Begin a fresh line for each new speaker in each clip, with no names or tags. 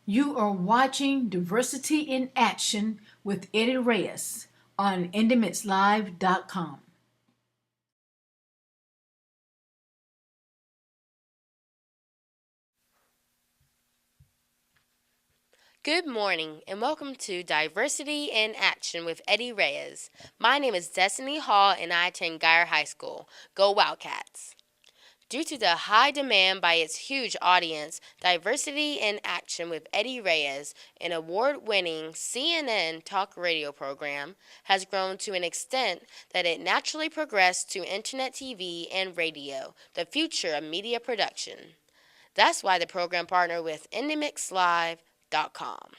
You are watching Diversity in Action with Eddie Reyes on IndemitsLive.com.
Good morning and welcome to Diversity in Action with Eddie Reyes. My name is Destiny Hall and I attend Geyer High School. Go Wildcats! Due to the high demand by its huge audience, Diversity in Action with Eddie Reyes, an award-winning CNN talk radio program, has grown to an extent that it naturally progressed to internet TV and radio, the future of media production. That's why the program partnered with IndemitsLive.com.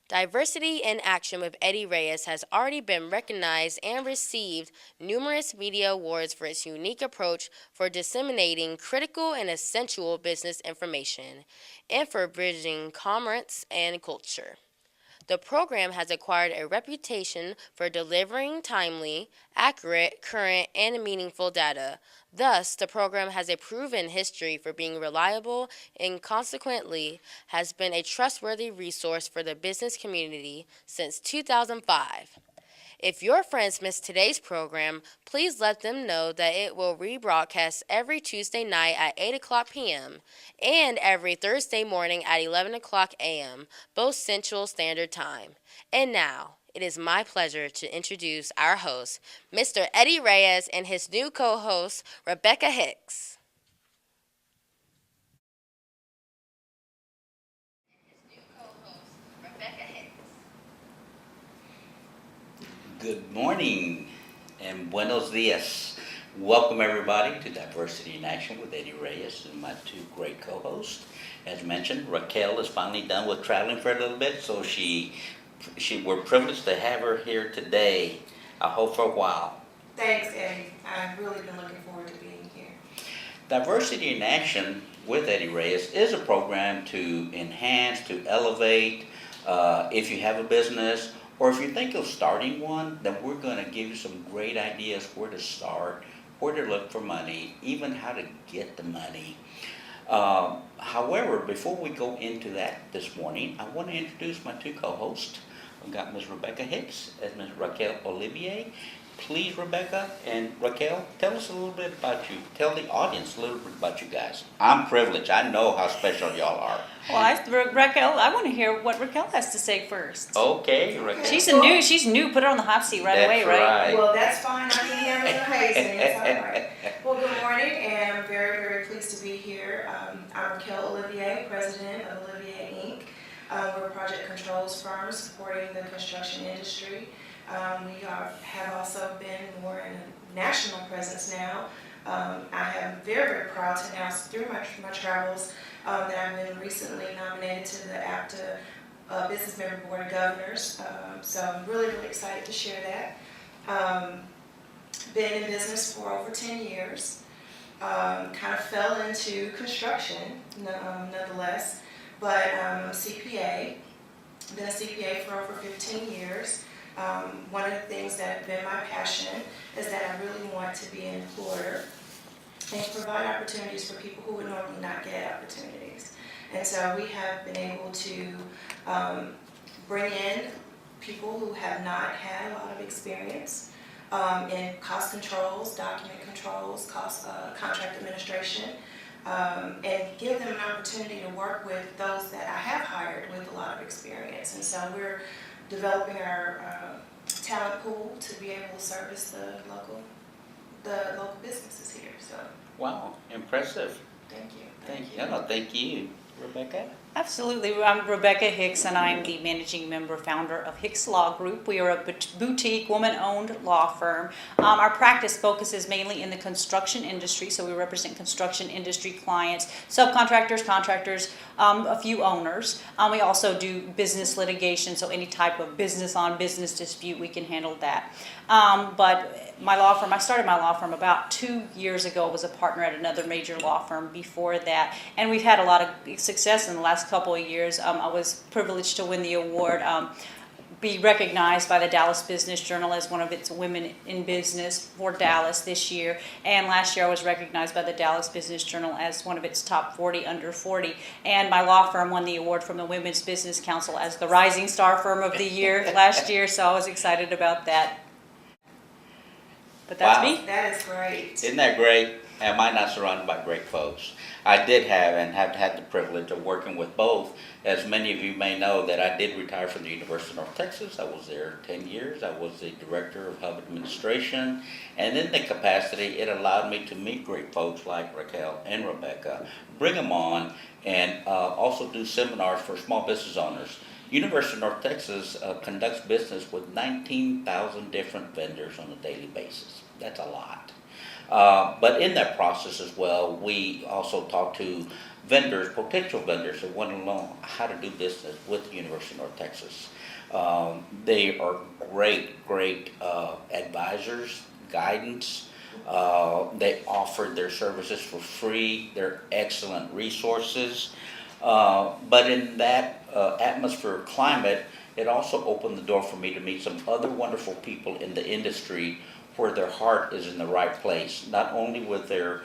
Diversity in Action with Eddie Reyes has already been recognized and received numerous media awards for its unique approach for disseminating critical and essential business information and for bridging commerce and culture. The program has acquired a reputation for delivering timely, accurate, current, and meaningful data. Thus, the program has a proven history for being reliable and consequently has been a trustworthy resource for the business community since 2005. If your friends missed today's program, please let them know that it will rebroadcast every Tuesday night at 8 o'clock p.m. and every Thursday morning at 11 o'clock a.m., both Central Standard Time. And now, it is my pleasure to introduce our host, Mr. Eddie Reyes, and his new co-host, Rebecca Hicks.
Good morning and buenos dias. Welcome everybody to Diversity in Action with Eddie Reyes and my two great co-hosts. As mentioned, Raquel is finally done with traveling for a little bit, so we're privileged to have her here today. I hope for a while.
Thanks, Eddie. I've really been looking forward to being here.
Diversity in Action with Eddie Reyes is a program to enhance, to elevate. If you have a business or if you think of starting one, then we're going to give you some great ideas where to start, where to look for money, even how to get the money. However, before we go into that this morning, I want to introduce my two co-hosts. I've got Ms. Rebecca Hicks and Ms. Raquel Olivier. Please, Rebecca and Raquel, tell us a little bit about you. Tell the audience a little bit about you guys. I'm privileged. I know how special y'all are.
Well, Raquel, I want to hear what Raquel has to say first.
Okay, Raquel.
She's new. Put her on the hot seat right away, right?
Well, that's fine. I can handle the hazing. It's all right. Well, good morning, and I'm very, very pleased to be here. I'm Raquel Olivier, president of Olivier Inc. We're a project controls firm supporting the construction industry. We have also been more in a national presence now. I am very, very proud to announce through my travels that I've been recently nominated to the APTA Business Member Board of Governors. So I'm really, really excited to share that. Been in business for over 10 years. Kind of fell into construction nonetheless, but I'm a CPA. Been a CPA for over 15 years. One of the things that have been my passion is that I really want to be an employer and provide opportunities for people who would normally not get opportunities. And so we have been able to bring in people who have not had a lot of experience in cost controls, document controls, contract administration, and give them an opportunity to work with those that I have hired with a lot of experience. And so we're developing our talent pool to be able to service the local businesses here. So.
Wow, impressive.
Thank you.
Thank you. No, thank you, Rebecca.
Absolutely. I'm Rebecca Hicks, and I'm the managing member, founder of Hicks Law Group. We are a boutique, woman-owned law firm. Our practice focuses mainly in the construction industry, so we represent construction industry clients, subcontractors, contractors, a few owners. We also do business litigation, so any type of business-on-business dispute, we can handle that. But my law firm, I started my law firm about 2 years ago. I was a partner at another major law firm before that, and we've had a lot of success in the last couple of years. I was privileged to win the award be recognized by the Dallas Business Journal as one of its Women in Business for Dallas this year. And last year I was recognized by the Dallas Business Journal as one of its top 40 under 40. And my law firm won the award from the Women's Business Council as the Rising Star Firm of the Year last year, so I was excited about that. But that's
Wow.
me.
That is great.
Isn't that great? Am I not surrounded by great folks? I did have and have had the privilege of working with both. As many of you may know, that I did retire from the University of North Texas. I was there 10 years. I was the director of hub administration. And in the capacity, it allowed me to meet great folks like Raquel and Rebecca, bring them on, and also do seminars for small business owners. University of North Texas conducts business with 19,000 different vendors on a daily basis. That's a lot. But in that process as well, we also talk to vendors, potential vendors that want to know how to do business with the University of North Texas. They are great advisors, guidance. They offer their services for free. They're excellent resources. But in that atmosphere climate, it also opened the door for me to meet some other wonderful people in the industry where their heart is in the right place, not only with their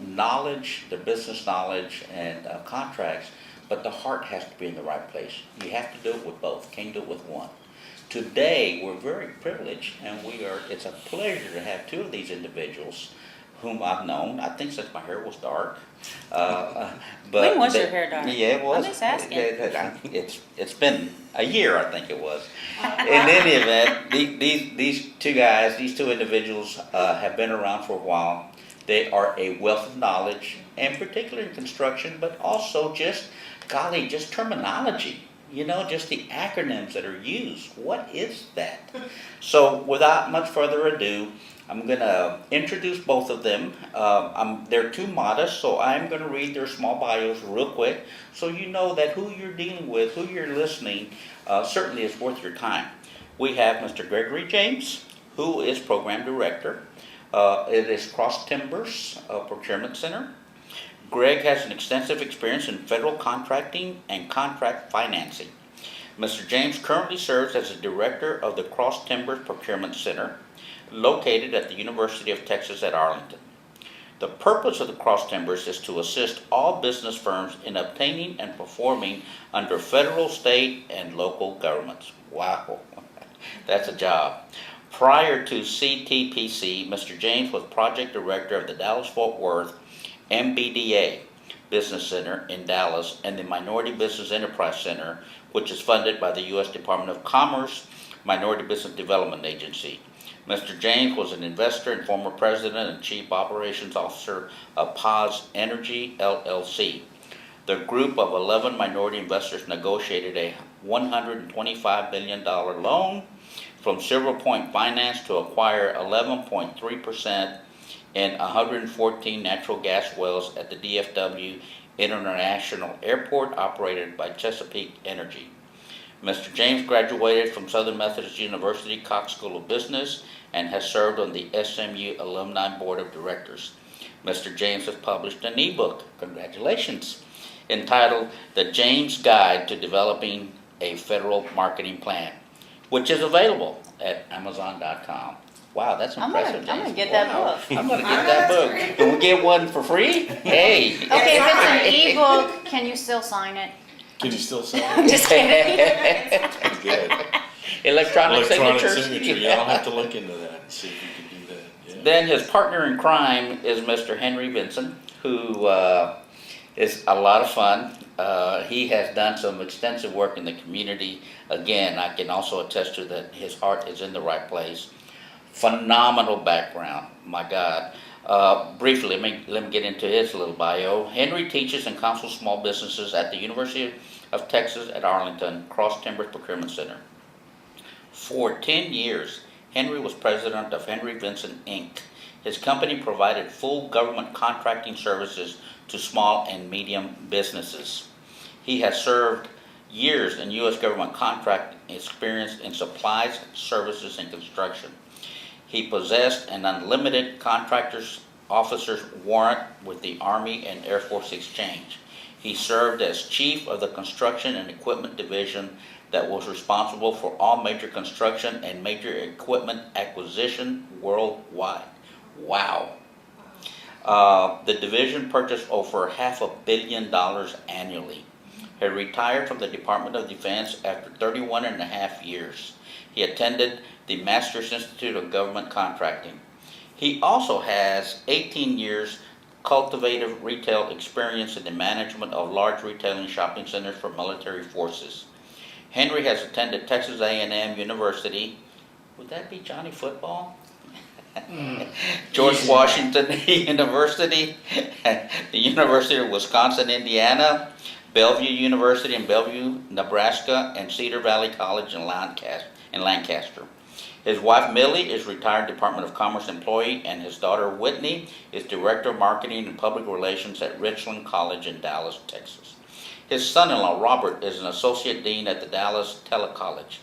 knowledge, their business knowledge and contracts, but the heart has to be in the right place. You have to do it with both, can't do it with one. Today, we're very privileged, and it's a pleasure to have two of these individuals whom I've known, I think since my hair was dark. But
When was your hair dark?
Yeah, it was.
I'm just asking.
It's been a year, I think it was. In any event, these two guys, these two individuals have been around for a while. They are a wealth of knowledge, and particularly in construction, but also just terminology. Just the acronyms that are used. What is that? So without much further ado, I'm going to introduce both of them. They're too modest, so I'm going to read their small bios real quick so you know that who you're dealing with, who you're listening, certainly is worth your time. We have Mr. Gregory James, who is Program Director. It is Cross Timbers Procurement Center. Greg has an extensive experience in federal contracting and contract financing. Mr. James currently serves as the Director of the Cross Timbers Procurement Center, located at the University of Texas at Arlington. The purpose of the Cross Timbers is to assist all business firms in obtaining and performing under federal, state, and local governments. Wow, that's a job. Prior to CTPC, Mr. James was Project Director of the Dallas-Fort Worth MBDA Business Center in Dallas and the Minority Business Enterprise Center, which is funded by the U.S. Department of Commerce Minority Business Development Agency. Mr. James was an investor and former president and chief operations officer of Paz Energy, LLC. The group of 11 minority investors negotiated a $125 billion loan from Silver Point Finance to acquire 11.3% in 114 natural gas wells at the DFW International Airport operated by Chesapeake Energy. Mr. James graduated from Southern Methodist University Cox School of Business and has served on the SMU Alumni Board of Directors. Mr. James has published an ebook, congratulations, entitled The James Guide to Developing a Federal Marketing Plan, which is available at Amazon.com. Wow, that's impressive, James.
I'm gonna get that book.
I'm going to get that book. Can we get one for free? Hey.
Okay, if it's an ebook, can you still sign it?
Can you still say
I'm
it?
just kidding.
Good.
Electronic signatures.
signature. Yeah, I'll have to look into that and see if we can do that. Yeah.
Then his partner in crime is Mr. Henry Vinson, who is a lot of fun. He has done some extensive work in the community. Again, I can also attest to that his heart is in the right place. Phenomenal background, my God. Briefly, let me get into his little bio. Henry teaches and counsels small businesses at the University of Texas at Arlington, Cross Timbers Procurement Center. For 10 years, Henry was president of Henry Vinson, Inc. His company provided full government contracting services to small and medium businesses. He has served years in U.S. government contract experience in supplies, services, and construction. He possessed an unlimited contractor's officer's warrant with the Army and Air Force Exchange. He served as chief of the Construction and Equipment Division that was responsible for all major construction and major equipment acquisition worldwide. Wow. The division purchased over $500 million annually. He retired from the Department of Defense after 31 and a half years. He attended the Masters Institute of Government Contracting. He also has 18 years cultivated retail experience in the management of large retail and shopping centers for military forces. Henry has attended Texas A&M University. Would that be Johnny Football? George Washington University, the University of Wisconsin, Indiana, Bellevue University in Bellevue, Nebraska, and Cedar Valley College in Lancaster. His wife Millie is retired Department of Commerce employee, and his daughter Whitney is Director of Marketing and Public Relations at Richland College in Dallas, Texas. His son-in-law Robert is an Associate Dean at the Dallas Telecollege.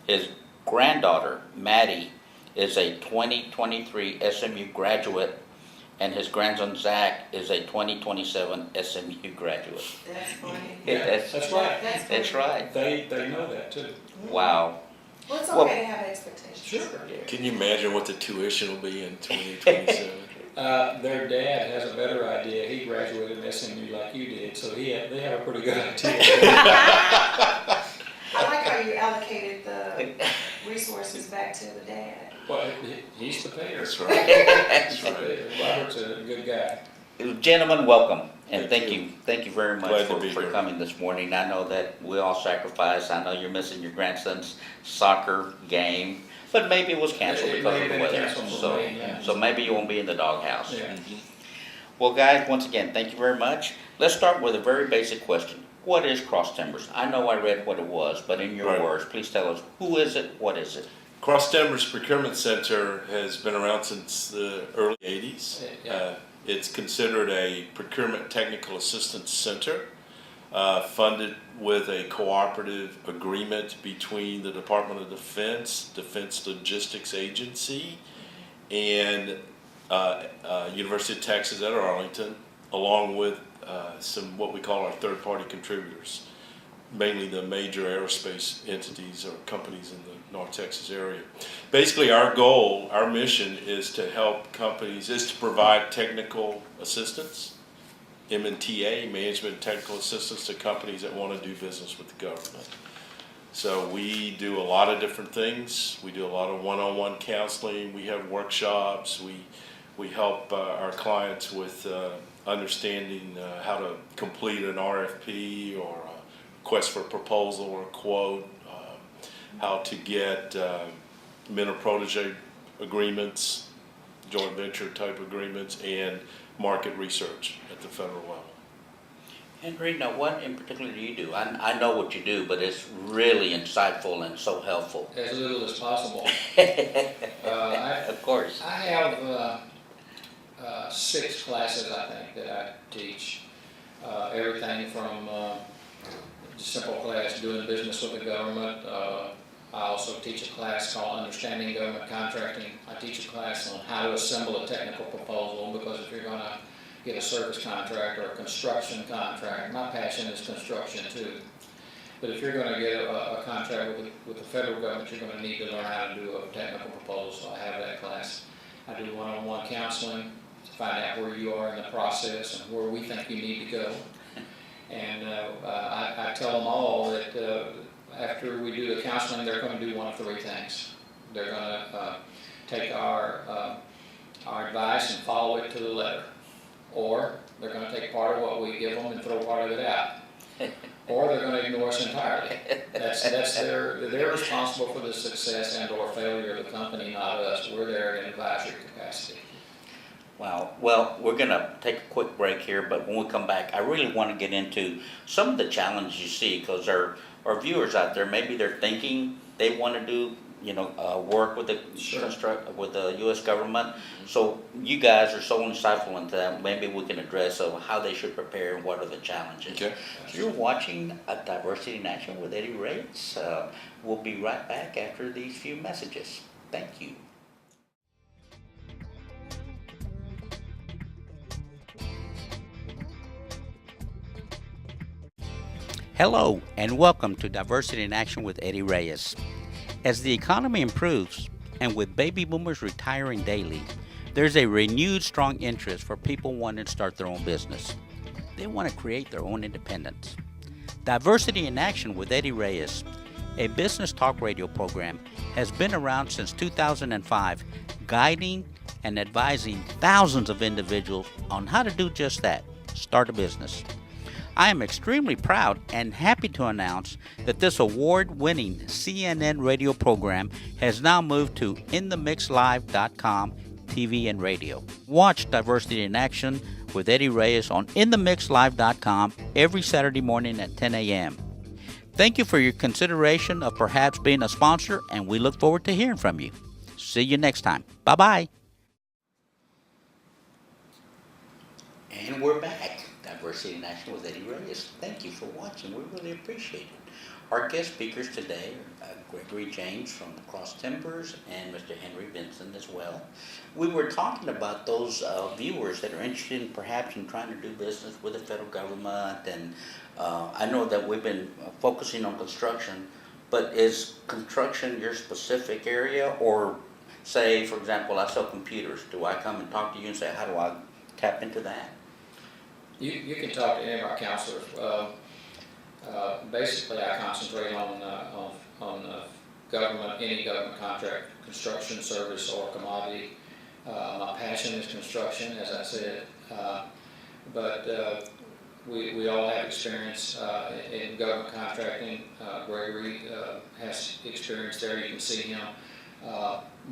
His granddaughter Maddie is a 2023 SMU graduate, and his grandson Zach is a 2027 SMU graduate.
That's funny.
That's right.
That's right.
They know that too.
Wow.
Well, it's
Well-
okay to have expectations.
Sure.
Yeah.
Can you imagine what the tuition will be in 2027?
Their dad has a better idea. He graduated in SMU like you did, so they have a pretty good idea.
I like how you allocated the resources back to the dad.
Well, he's the payer.
That's right.
That's
He's the payer. Robert's a good guy.
Gentlemen, welcome, and
Thank
thank you very much
Glad to be
for
here.
coming this morning. I know that we all sacrifice. I know you're missing your grandson's soccer game, but maybe it was canceled
It
because
may
of the
have been
weather.
canceled for
So,
rain, yeah.
so maybe you won't be in the doghouse.
Yeah.
Well, guys, once again, thank you very much. Let's start with a very basic question. What is Cross Timbers? I know I read what it was, but in your
Right.
words, please tell us, who is it? What is it?
Cross Timbers Procurement Center has been around since the early 80s.
Yeah.
It's considered a procurement technical assistance center, funded with a cooperative agreement between the Department of Defense, Defense Logistics Agency, and University of Texas at Arlington, along with some what we call our third-party contributors, mainly the major aerospace entities or companies in the North Texas area. Basically, our goal, our mission is to help companies, is to provide technical assistance, M&TA, management and technical assistance to companies that want to do business with the government. So we do a lot of different things. We do a lot of one-on-one counseling. We have workshops. We help our clients with understanding how to complete an RFP or a request for a proposal or a quote, how to get mentor-protege agreements, joint venture type agreements, and market research at the federal level.
Henry, now what in particular do you do? I know what you do, but it's really insightful and so helpful.
As little as possible.
Of course.
I have 6 classes, I think, that I teach. Everything from simple class, doing business with the government. I also teach a class called Understanding Government Contracting. I teach a class on how to assemble a technical proposal, because if you're going to get a service contract or a construction contract, my passion is construction too. But if you're going to get a contract with the federal government, you're going to need to learn how to do a technical proposal, so I have that class. I do one-on-one counseling to find out where you are in the process and where we think you need to go. And I tell them all that after we do the counseling, they're going to do one of 3 things. They're going to take our advice and follow it to the letter. Or they're going to take part of what we give them and throw part of it out. Or they're going to ignore us entirely. They're responsible for the success and or failure of the company, not us. We're there in advisory capacity.
Wow. Well, we're going to take a quick break here, but when we come back, I really want to get into some of the challenges you see, because our viewers out there, maybe they're thinking they want to do, work with the with the U.S. government. So you guys are so insightful into that. Maybe we can address how they should prepare and what are the challenges.
Okay.
So you're watching Diversity in Action with Eddie Reyes. We'll be right back after these few messages. Thank you. Hello and welcome to Diversity in Action with Eddie Reyes. As the economy improves and with baby boomers retiring daily, there's a renewed strong interest for people wanting to start their own business. They want to create their own independence. Diversity in Action with Eddie Reyes, a business talk radio program, has been around since 2005, guiding and advising thousands of individuals on how to do just that, start a business. I am extremely proud and happy to announce that this award-winning CNN radio program has now moved to InTheMixLive.com TV and radio. Watch Diversity in Action with Eddie Reyes on InTheMixLive.com every Saturday morning at 10 a.m. Thank you for your consideration of perhaps being a sponsor, and we look forward to hearing from you. See you next time. Bye-bye. And we're back. Diversity in Action with Eddie Reyes. Thank you for watching. We really appreciate it. Our guest speakers today are Gregory James from Cross Timbers and Mr. Henry Benson as well. We were talking about those viewers that are interested in perhaps in trying to do business with the federal government, and I know that we've been focusing on construction, but is construction your specific area? Or say, for example, I sell computers. Do I come and talk to you and say, how do I tap into that?
You can talk to any of our counselors. Basically, I concentrate on government, any government contract, construction, service, or commodity. My passion is construction, as I said, but we all have experience in government contracting. Gregory has experience there. You can see him.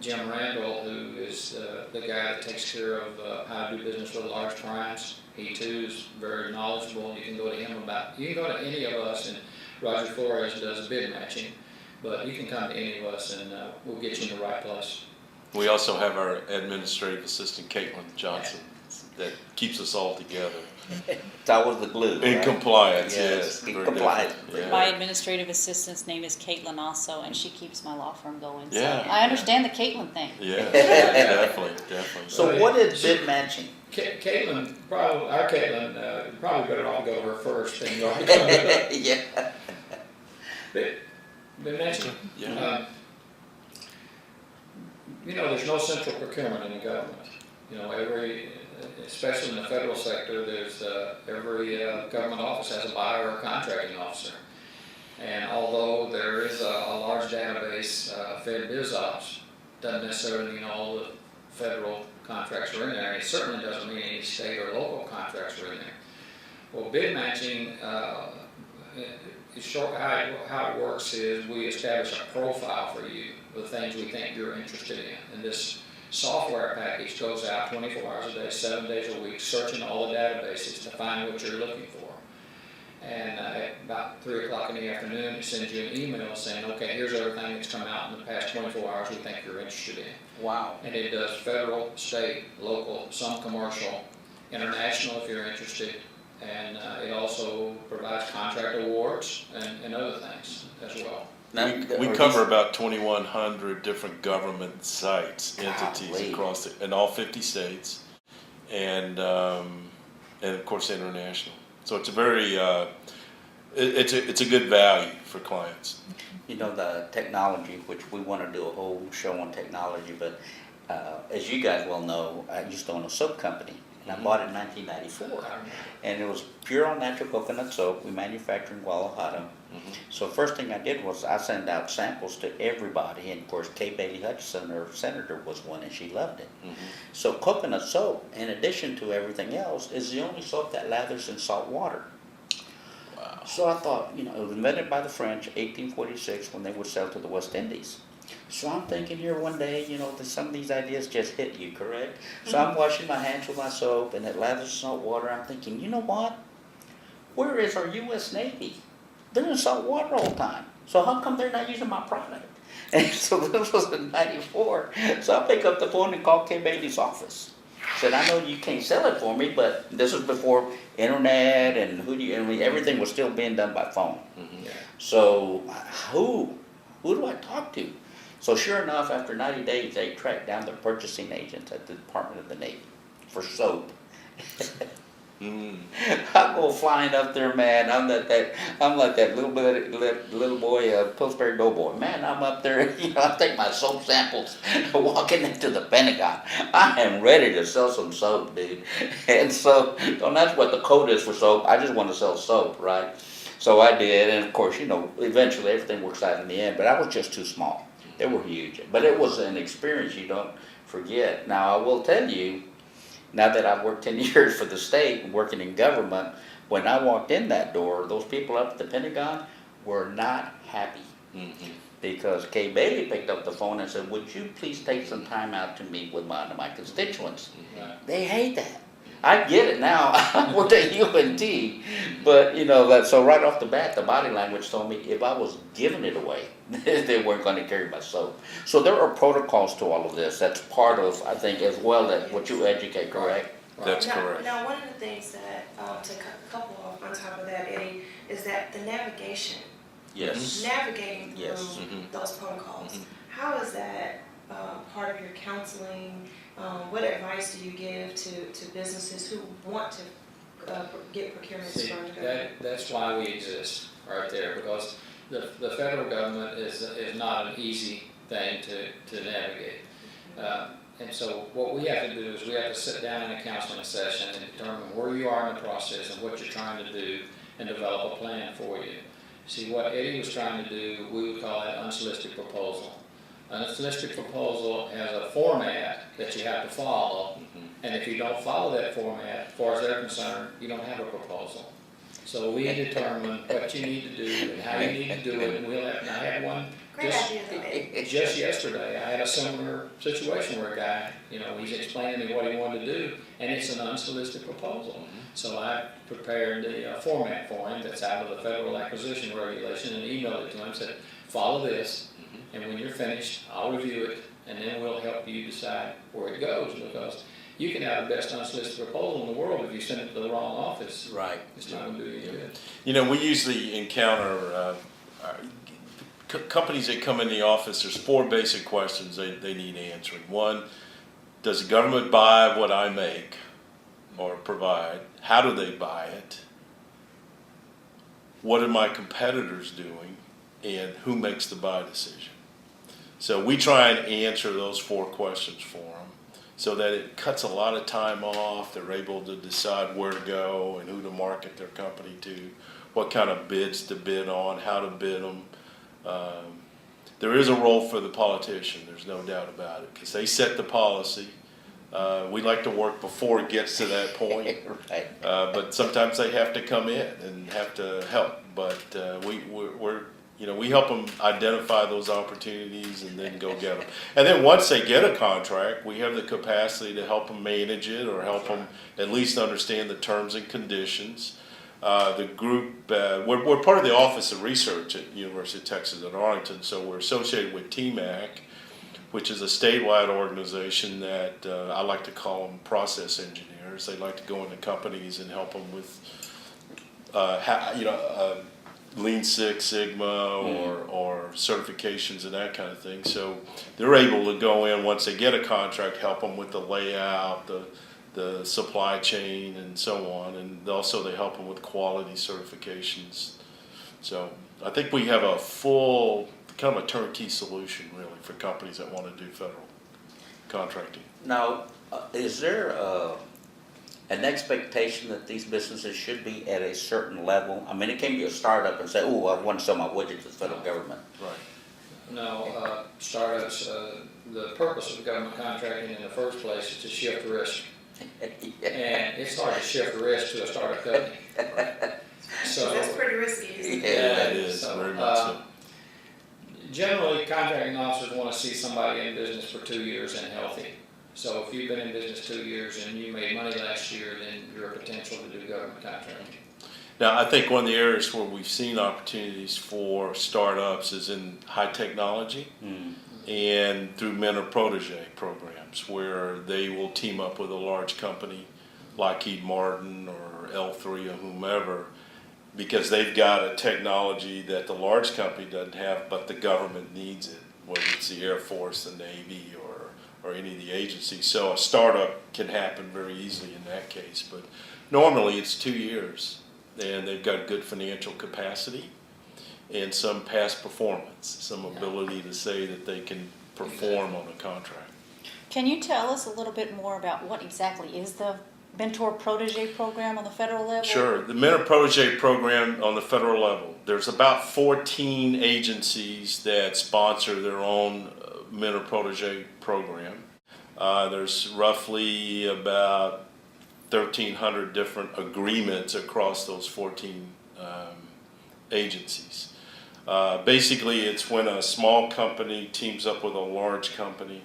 Jim Randall, who is the guy that takes care of how to do business with large primes. He too is very knowledgeable. You can go to him you can go to any of us, and Roger Flores does bid matching, but you can come to any of us and we'll get you in the right place.
We also have our administrative assistant, Caitlin Johnson, that keeps us all together.
That was the glue.
In
right?
compliance,
Yes,
yes.
in
very
compliance.
different, yeah.
My administrative assistant's name is Caitlin also, and she keeps my law firm going. So
Yeah.
I understand the Caitlin thing.
Yeah, definitely.
So what is bid matching?
Caitlin, our Caitlin, probably better off to go to her first than you are to come to us.
Yeah.
But mention,
Yeah.
there's no central procurement in the government. Especially in the federal sector, there's every government office has a buyer or a contracting officer. And although there is a large database, FedBizOps, doesn't necessarily mean all the federal contracts are in there. It certainly doesn't mean any state or local contracts are in there. Well, bid matching, how it works is we establish a profile for you with things we think you're interested in. And this software package goes out 24 hours a day, 7 days a week, searching all the databases to find what you're looking for. And at about 3 o'clock in the afternoon, it sends you an email saying, okay, here's everything that's come out in the past 24 hours we think you're interested in.
Wow.
And it does federal, state, local, some commercial, international if you're interested, and it also provides contract awards and other things as well.
Now,
We
are
cover
these-
about 2,100 different government sites, entities
Golly.
across in all 50 states, and of course international. So it's a very it's a good value for clients.
the technology, which we want to do a whole show on technology, but as you guys well know, I used to own a soap company, and I bought it in 1994. And it was pure all natural coconut soap. We manufacture in Guadalajara. So first thing I did was I sent out samples to everybody, and of course Kay Bailey Hutchison, our senator, was one, and she loved it. So coconut soap, in addition to everything else, is the only soap that lathers in salt water.
Wow.
So I thought, it was invented by the French, 1846, when they would sell to the West Indies. So I'm thinking here one day, that some of these ideas just hit you, correct? So I'm washing my hands with my soap, and it lathers in salt water. I'm thinking, you know what? Where is our U.S. Navy? They're in salt water all the time. So how come they're not using my product? And so this was in 94. So I pick up the phone and call Kay Bailey's office. Said, I know you can't sell it for me, but this was before internet and everything was still being done by phone. So who do I talk to? So sure enough, after 90 days, they tracked down the purchasing agents at the Department of the Navy for soap. I go flying up there, man. I'm like that little boy, Pillsbury Doughboy. Man, I'm up there. I take my soap samples, walking into the Pentagon. I am ready to sell some soap, dude. And so that's what the code is for soap. I just want to sell soap, right? So I did, and of course, eventually everything works out in the end. But I was just too small. They were huge, but it was an experience you don't forget. Now I will tell you. Now that I've worked 10 years for the state and working in government, when I walked in that door, those people up at the Pentagon were not happy. Because Kay Bailey picked up the phone and said, would you please take some time out to meet with my constituents?
Right.
They hate that. I get it now. I worked at UNT. But, so right off the bat, the body language told me if I was giving it away, they weren't going to carry my soap. So there are protocols to all of this. That's part of, I think, as well, that what you educate, correct?
That's
now,
correct.
Now, one of the things that, to couple off on top of that, Eddie, is that the navigation,
Yes.
navigating through
Yes.
those protocols. How is that part of your counseling? What advice do you give to businesses who want to get procurements
See,
from the government?
that's why we exist, right there, because the federal government is not an easy thing to navigate. And so what we have to do is we have to sit down in a counseling session and determine where you are in the process and what you're trying to do and develop a plan for you. See, what Eddie was trying to do, we would call that unsolicited proposal. An unsolicited proposal has a format that you have to follow, and if you don't follow that format, as far as they're concerned, you don't have a proposal. So we determine what you need to do and how you need to do it, and I had one
Great idea, though, Eddie.
just yesterday. I had a similar situation where a guy, he's explaining to me what he wanted to do, and it's an unsolicited proposal. So I prepared the format for him that's out of the Federal Acquisition Regulation and emailed it to him and said, follow this, and when you're finished, I'll review it, and then we'll help you decide where it goes, because you can have the best unsolicited proposal in the world if you send it to the wrong office.
Right.
It's not going to do you any good.
We usually encounter companies that come in the office. There's 4 basic questions they need answering. One, does the government buy what I make or provide? How do they buy it? What are my competitors doing? And who makes the buy decision? So we try and answer those 4 questions for them so that it cuts a lot of time off. They're able to decide where to go and who to market their company to, what kind of bids to bid on, how to bid them. There is a role for the politician, there's no doubt about it, because they set the policy. We like to work before it gets to that point,
Right.
but sometimes they have to come in and have to help. But we help them identify those opportunities and then go get them. And then once they get a contract, we have the capacity to help them manage it or help them at least understand the terms and conditions. The group, we're part of the Office of Research at University of Texas at Arlington, so we're associated with TMAC, which is a statewide organization that I like to call them process engineers. They like to go into companies and help them with, Lean Six Sigma or certifications and that kind of thing. So they're able to go in once they get a contract, help them with the layout, the supply chain, and so on. And also they help them with quality certifications. So I think we have a full, kind of a turnkey solution really for companies that want to do federal contracting.
Now, is there an expectation that these businesses should be at a certain level? I mean, it can't be a startup and say, oh, I want to sell my widgets to the federal government.
Right.
No, startups, the purpose of government contracting in the first place is to shift risk. And it's hard to shift risk to a startup company. So
That's pretty risky, isn't it?
Yeah,
It is,
so,
very much so.
Generally, contracting officers want to see somebody in business for 2 years and healthy. So if you've been in business 2 years and you made money last year, then you're a potential to do government contracting.
Now, I think one of the areas where we've seen opportunities for startups is in high technology and through mentor protege programs where they will team up with a large company, Lockheed Martin or L3 or whomever, because they've got a technology that the large company doesn't have, but the government needs it, whether it's the Air Force, the Navy, or any of the agencies. So a startup can happen very easily in that case. But Normally, it's 2 years, and they've got good financial capacity and some past performance, some ability to say that they can perform on a contract.
Can you tell us a little bit more about what exactly is the Mentor Protege program on the federal level?
Sure. The Mentor Protege program on the federal level, there's about 14 agencies that sponsor their own Mentor Protege program. There's roughly about 1,300 different agreements across those 14 agencies. Basically, it's when a small company teams up with a large company,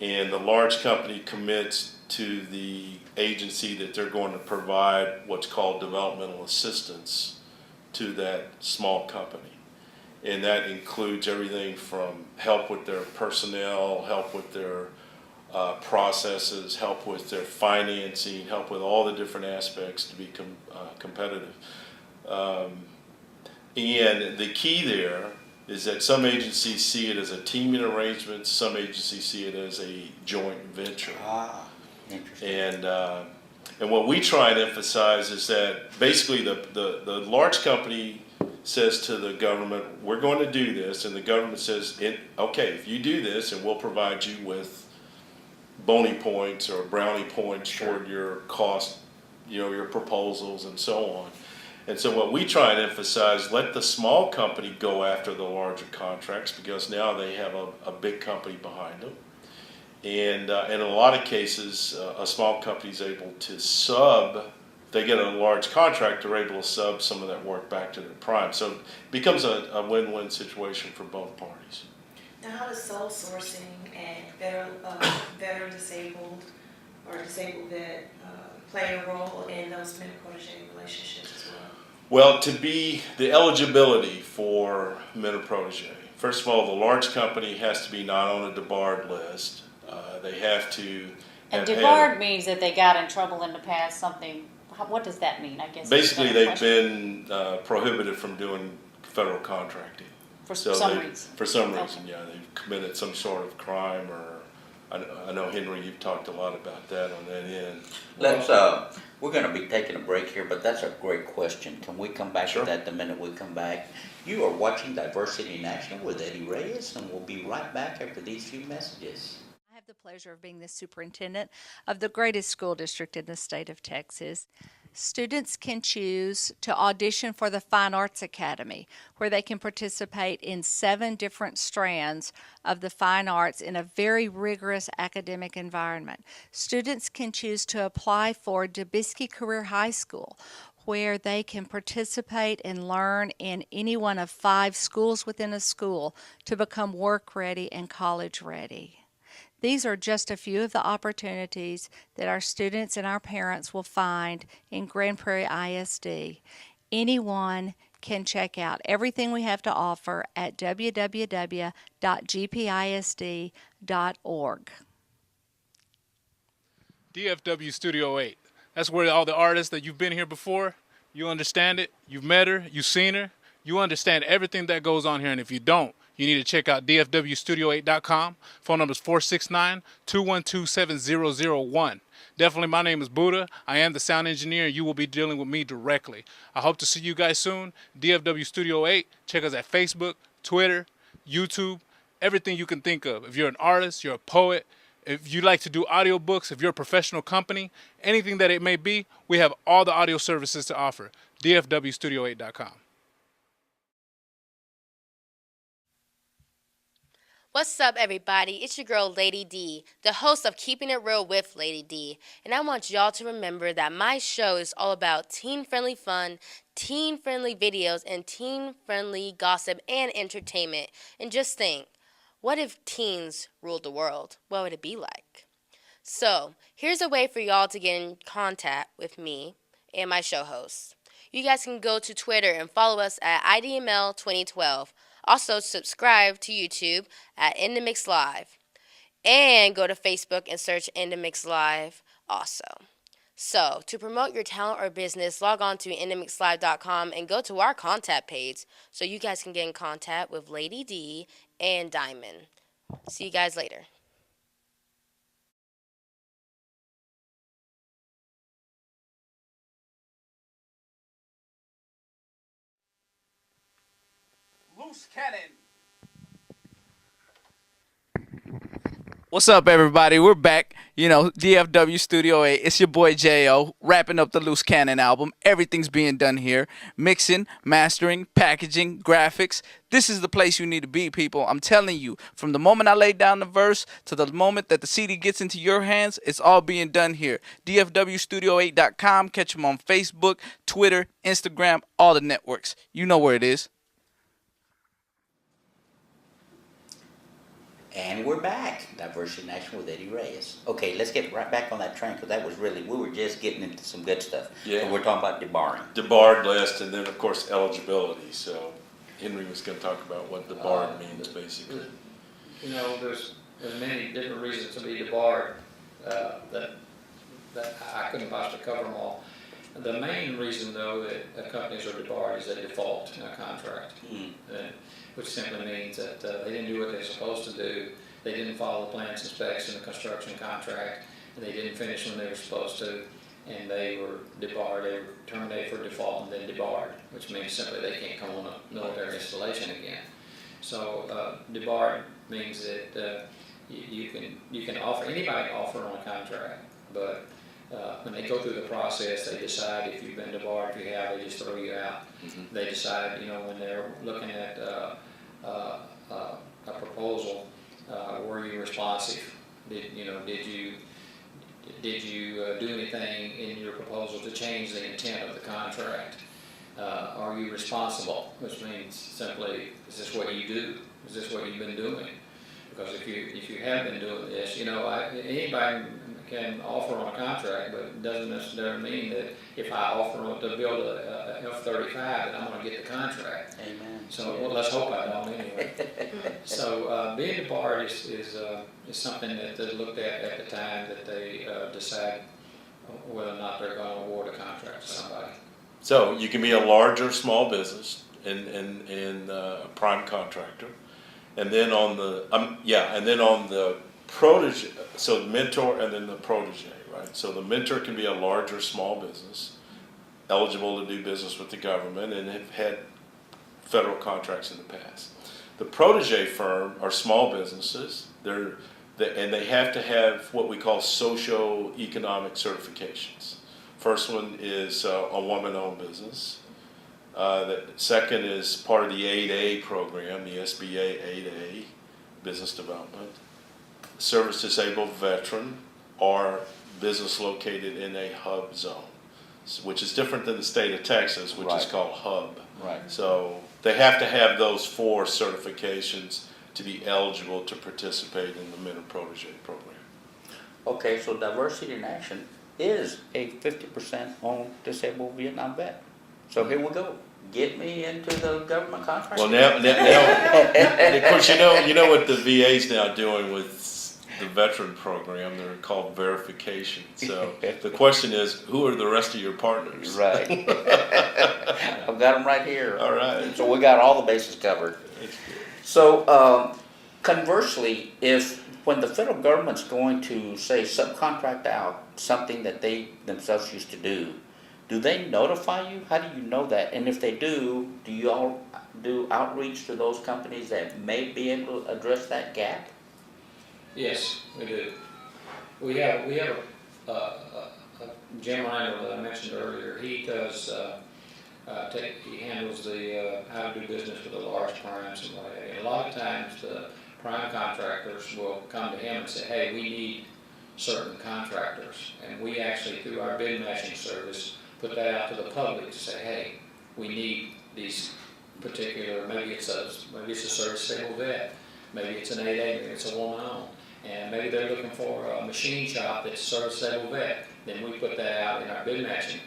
and the large company commits to the agency that they're going to provide what's called developmental assistance to that small company. And that includes everything from help with their personnel, help with their processes, help with their financing, help with all the different aspects to be competitive. And the key there is that some agencies see it as a teaming arrangement, some agencies see it as a joint venture.
Interesting.
And what we try and emphasize is that basically the large company says to the government, we're going to do this, and the government says, okay, if you do this, and we'll provide you with bonus points or brownie points toward your cost, your proposals and so on. And so what we try and emphasize, let the small company go after the larger contracts, because now they have a big company behind them. And in a lot of cases, a small company is able to sub, if they get a large contract, they're able to sub some of that work back to their prime. So it becomes a win-win situation for both parties.
Now, how does sole sourcing and veteran disabled or disabled vet play a role in those mentor protege relationships as well?
Well, to be the eligibility for mentor protege, first of all, the large company has to be not on a debarred list. They have to.
And debarred means that they got in trouble in the past, something. What does that mean, I guess?
Basically, they've been prohibited from doing federal contracting.
For some reason.
For some reason, yeah. They've committed some sort of crime, or I know, Henry, you've talked a lot about that on that end.
Let's, we're going to be taking a break here, but that's a great question. Can we come back
Sure.
to that the minute we come back? You are watching Diversity in Action with Eddie Reyes, and we'll be right back after these few messages.
I have the pleasure of being the superintendent of the greatest school district in the state of Texas. Students can choose to audition for the Fine Arts Academy, where they can participate in 7 different strands of the fine arts in a very rigorous academic environment. Students can choose to apply for DeBisky Career High School, where they can participate and learn in any one of 5 schools within a school to become work ready and college ready. These are just a few of the opportunities that our students and our parents will find in Grand Prairie ISD. Anyone can check out everything we have to offer at www.gpisd.org.
DFW Studio 8. That's where all the artists that you've been here before, you understand it, you've met her, you've seen her, you understand everything that goes on here. And if you don't, you need to check out dfwstudio8.com. Phone number is 469-212-7001. Definitely, my name is Buddha. I am the sound engineer, and you will be dealing with me directly. I hope to see you guys soon. DFW Studio 8. Check us at Facebook, Twitter, YouTube, everything you can think of. If you're an artist, you're a poet, if you like to do audiobooks, if you're a professional company, anything that it may be, we have all the audio services to offer. dfwstudio8.com.
What's up, everybody? It's your girl, Lady D, the host of Keeping It Real with Lady D. And I want y'all to remember that my show is all about teen-friendly fun, teen-friendly videos, and teen-friendly gossip and entertainment. And just think, what if teens ruled the world? What would it be like? So, here's a way for y'all to get in contact with me and my show hosts. You guys can go to Twitter and follow us at IDML2012. Also, subscribe to YouTube at In The Mix Live. And go to Facebook and search In The Mix Live also. So, to promote your talent or business, log on to InTheMixLive.com and go to our contact page so you guys can get in contact with Lady D and Diamond. See you guys later.
loose cannon. What's up, everybody? We're back. You know, DFW Studio 8. It's your boy J.O. wrapping up the Loose Cannon album. Everything's being done here. Mixing, mastering, packaging, graphics. This is the place you need to be, people. I'm telling you, from the moment I lay down the verse to the moment that the CD gets into your hands, it's all being done here. DFWstudio8.com. Catch them on Facebook, Twitter, Instagram, all the networks. You know where it is.
And we're back. Diversity in Action with Eddie Reyes. Okay, let's get right back on that train because that was really, we were just getting into some good stuff.
Yeah.
So we're talking about debarring.
Debarred list, and then of course eligibility. So Henry was going to talk about what debarred means, basically.
You know, there's many different reasons to be debarred that I couldn't possibly cover them all. The main reason, though, that companies are debarred is they default in a contract, which simply means that they didn't do what they're supposed to do. They didn't follow the plans and specs in the construction contract, and they didn't finish when they were supposed to, and they were debarred. They were terminated for default and then debarred, which means simply they can't come on a military installation again. So debarred means that you can offer, anybody can offer on a contract, but when they go through the process, they decide if you've been debarred. If you have, they just throw you out. They decide, you know, when they're looking at a proposal, were you responsive? Did you do anything in your proposal to change the intent of the contract? Are you responsible? Which means simply, is this what you do? Is this what you've been doing? Because if you have been doing this, you know, anybody can offer on a contract, but it doesn't necessarily mean that if I offer to build a F-35 that I'm going to get the contract.
Amen.
So well, let's hope I don't anyway. So being debarred is something that they looked at the time that they decide whether or not they're going to award a contract to somebody.
So you can be a large or small business and a prime contractor, and then on the protege, so the mentor and then the protege, right? So the mentor can be a large or small business, eligible to do business with the government and have had federal contracts in the past. The protege firm are small businesses. And they have to have what we call socio-economic certifications. First one is a woman-owned business. The second is part of the 8A program, the SBA 8A, business development. Service disabled veteran or business located in a hub zone, which is different than the state of Texas, which is called hub.
Right.
So they have to have those 4 certifications to be eligible to participate in the Mentor Protege program.
Okay, so Diversity in Action is a 50% on disabled Vietnam vet. So here we go. Get me into the government contract.
Well, now of course, you know what the VA's now doing with the veteran program. They're called verification. So the question is, who are the rest of your partners?
Right. I've got them right here.
All right.
So we got all the bases covered. So conversely, when the federal government's going to, say, subcontract out something that they themselves used to do they notify you? How do you know that? And if they do you all do outreach to those companies that may be able to address that gap?
Yes, we do. We have Jim Reiner that I mentioned earlier. He does he handles the how to do business with the large primes and what have you. And a lot of times the prime contractors will come to him and say, "Hey, we need certain contractors," and we actually, through our bid matching service, put that out to the public to say, "Hey, we need these particular. Maybe it's a service disabled vet, maybe it's an 8A, maybe it's a woman-owned, and maybe they're looking for a machine shop that's a service disabled vet." Then we put that out in our bid matching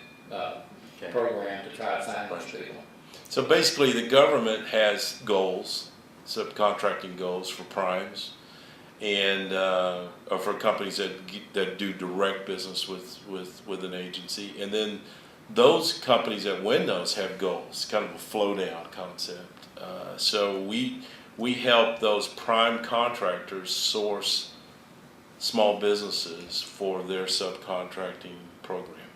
program to try to find those people.
So basically, the government has goals, subcontracting goals for primes, and or for companies that do direct business with an agency, and then those companies that win those have goals, kind of a flow down concept. So we help those prime contractors source small businesses for their subcontracting program.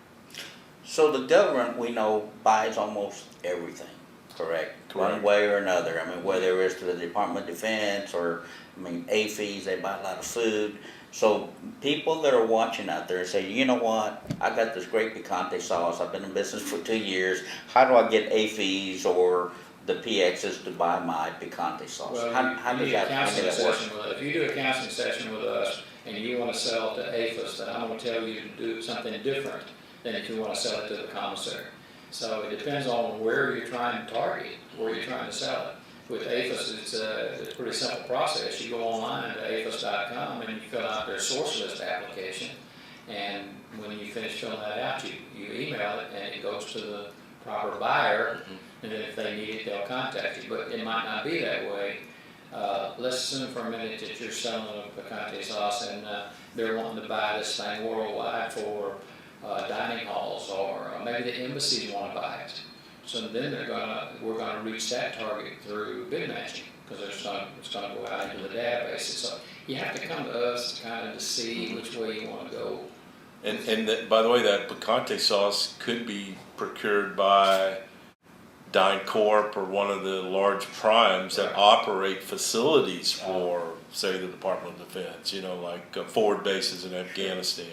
So the government, we know, buys almost everything. Correct. One
Correct.
way or another. I mean, whether it's to the Department of Defense or, AFES, they buy a lot of food. So people that are watching out there say, you know what, I got this great picante sauce. I've been in business for 2 years. How do I get AFES or the PXs to buy my picante sauce?
Well,
How
you
does
need a
that
counseling
work?
session with us. If you do a counseling session with us and you want to sell it to APHIS, then I'm going to tell you to do something different than if you want to sell it to the commissary. So it depends on where you're trying to target, where you're trying to sell it. With APHIS, it's a pretty simple process. You go online to aphis.com and you fill out their source list application. And when you finish filling that out, you email it and it goes to the proper buyer. And then if they need it, they'll contact you. But it might not be that way. Let's assume for a minute that you're selling a picante sauce and they're wanting to buy this thing worldwide for dining halls, or maybe the embassies want to buy it. So then we're gonna reach that target through bid matching, because it's gonna go out into the databases. So you have to come to us to kind of to see which way you want to go.
And that, by the way, that picante sauce could be procured by DynCorp or one of the large primes that operate facilities for, say, the Department of Defense, like forward bases in Afghanistan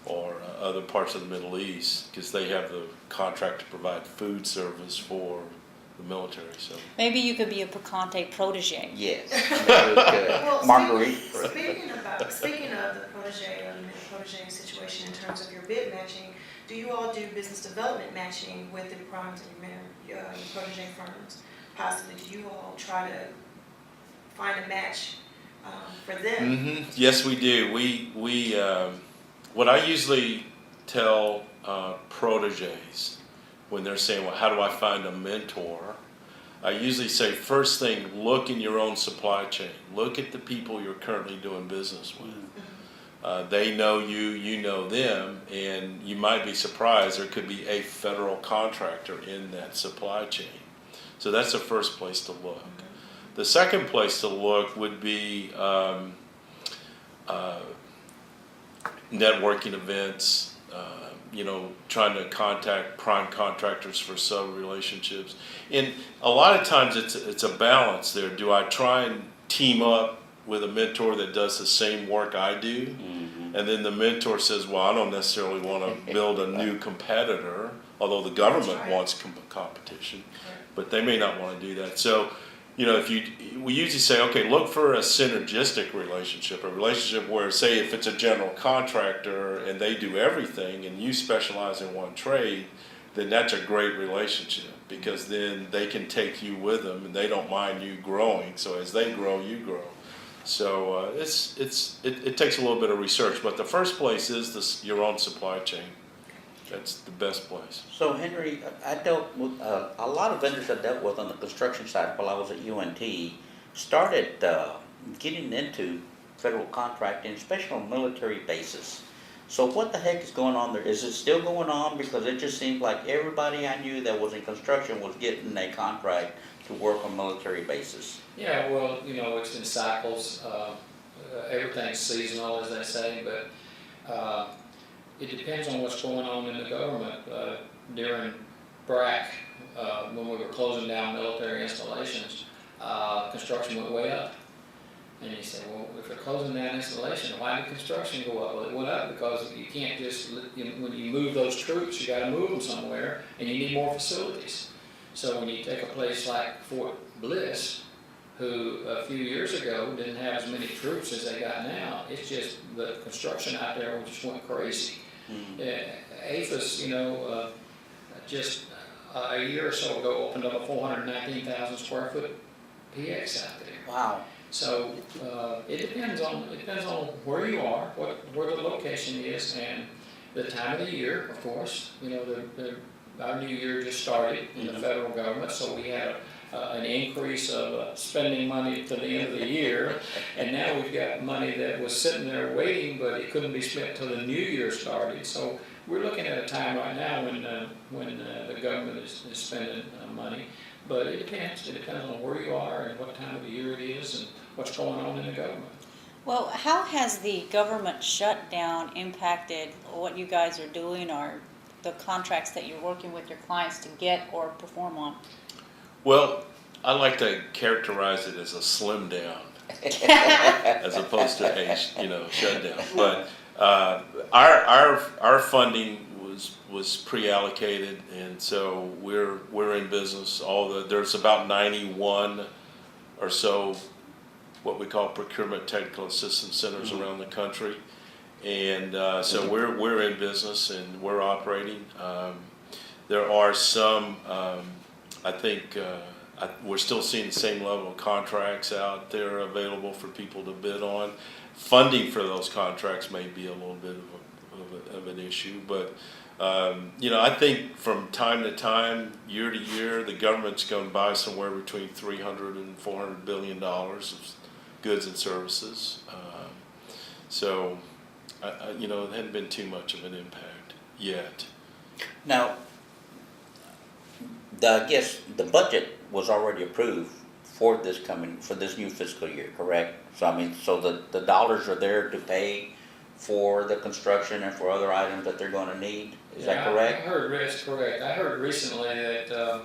or other parts of the Middle East, because they have the contract to provide food service for the military. So
Maybe you could be a picante protege.
Yes, that was good.
Well,
Marguerite.
speaking of the protege situation in terms of your bid matching, do you all do business development matching with the primes and your protege firms? Possibly, do you all try to find a match for them?
Yes, we do. We what I usually tell proteges when they're saying, well, how do I find a mentor? I usually say, first thing, look in your own supply chain. Look at the people you're currently doing business with. They know you, you know them, and you might be surprised there could be a federal contractor in that supply chain. So that's the first place to look. The second place to look would be networking events, trying to contact prime contractors for sub relationships. And a lot of times it's a balance there. Do I try and team up with a mentor that does the same work I do? And then the mentor says, well, I don't necessarily want to build a new competitor, although the government wants competition, but they may not want to do that. So, we usually say, okay, look for a synergistic relationship, a relationship where, say, if it's a general contractor and they do everything and you specialize in one trade, then that's a great relationship, because then they can take you with them and they don't mind you growing. So as they grow, you grow. So it takes a little bit of research, but the first place is your own supply chain. That's the best place.
So Henry, I dealt with a lot of vendors I dealt with on the construction side while I was at UNT. Started getting into federal contracting, especially on military bases. So what the heck is going on there? Is it still going on? Because it just seemed like everybody I knew that was in construction was getting a contract to work on military bases.
Yeah, well, it's in cycles. Everything's seasonal, as they say, but it depends on what's going on in the government. During BRAC, when we were closing down military installations, construction went way up. And you say, well, if they're closing down installation, why did construction go up? Well, it went up because you can't just, when you move those troops, you got to move them somewhere, and you need more facilities. So when you take a place like Fort Bliss, who a few years ago didn't have as many troops as they got now, it's just the construction out there just went crazy. APHIS, just a year or so ago opened up a 419,000 square foot PX out there.
Wow.
So it depends on where you are, where the location is, and the time of the year, of course. Our new year just started in the federal government, so we had an increase of spending money to the end of the year, and now we've got money that was sitting there waiting, but it couldn't be spent till the new year started. So we're looking at a time right now when the government is spending money, but it depends. It depends on where you are and what time of the year it is and what's going on in the government.
Well, how has the government shutdown impacted what you guys are doing, or the contracts that you're working with your clients to get or perform on?
Well, I like to characterize it as a slim down as opposed to a shutdown. But our funding was pre-allocated, and so we're in business. There's about 91 or so what we call procurement technical assistance centers around the country, and so we're in business and we're operating. There are some, I think. We're still seeing the same level of contracts out there available for people to bid on. Funding for those contracts may be a little bit of an issue, but I think from time to time, year to year, the government's going to buy somewhere between $300 and $400 billion of goods and services. So, it hadn't been too much of an impact yet.
Now, I guess the budget was already approved for this new fiscal year, correct? So the dollars are there to pay for the construction and for other items that they're going to need. Is that correct?
I heard that's correct. I heard recently that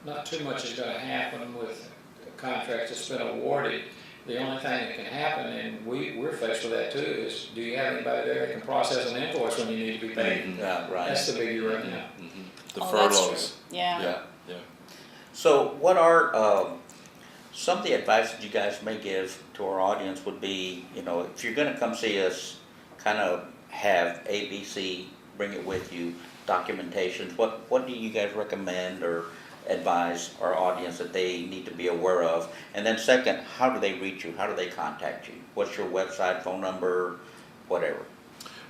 not too much is going to happen with contracts that's been awarded. The only thing that can happen, and we're faced with that too, is do you have anybody there that can process an invoice when you need to be paid?
Yeah, right.
That's the biggie right now.
The
Oh, that's
furloughs.
true. Yeah.
Yeah.
So what are some of the advice that you guys may give to our audience would be, if you're going to come see us, kind of have ABC, bring it with you, documentations. What do you guys recommend or advise our audience that they need to be aware of? And then second, how do they reach you? How do they contact you? What's your website, phone number, whatever?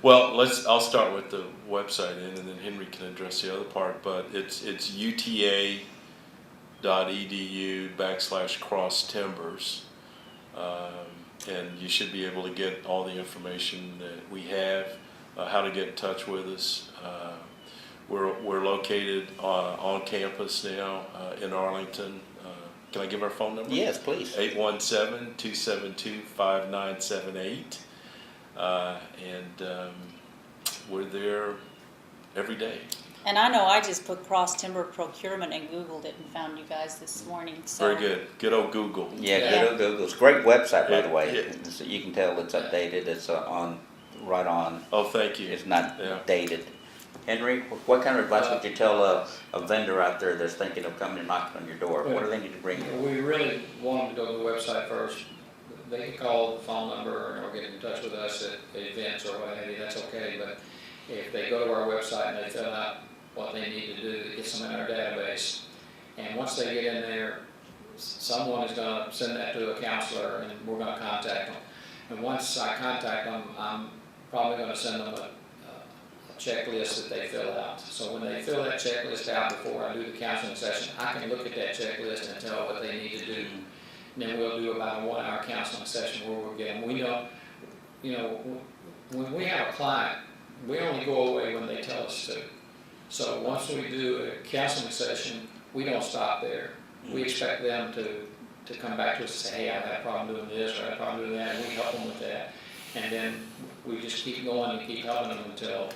Well, I'll start with the website and then Henry can address the other part. But it's uta.edu/Cross Timbers, and you should be able to get all the information that we have, how to get in touch with us. We're located on campus now in Arlington. Can I give our phone number?
Yes, please.
817-272-5978. And we're there every day.
And I know I just put Cross Timber Procurement and Googled it and found you guys this morning. So.
Very good. Good old Google.
Yeah, good old Google. It's a great website, by the way.
Yeah.
So you can tell it's updated. It's right on.
Oh, thank you.
It's not
Yeah.
dated. Henry, what kind of advice would you tell a vendor out there that's thinking of coming and knocking on your door? What do they need to bring you?
We really want them to go to the website first. They can call the phone number or get in touch with us at events or what have you, that's okay. But if they go to our website and they fill out what they need to do, it gets them in our database. And once they get in there, someone is going to send that to a counselor and we're going to contact them. And once I contact them, I'm probably going to send them a checklist that they fill out. So when they fill that checklist out before I do the counseling session, I can look at that checklist and tell what they need to do. And then we'll do about a 1-hour counseling session where we'll get them. We know, when we have a client, we only go away when they tell us to. So once we do a counseling session, we don't stop there. We expect them to come back to us and say, hey, I had a problem doing this or I had a problem doing that, and we help them with that. And then we just keep going and keep helping them until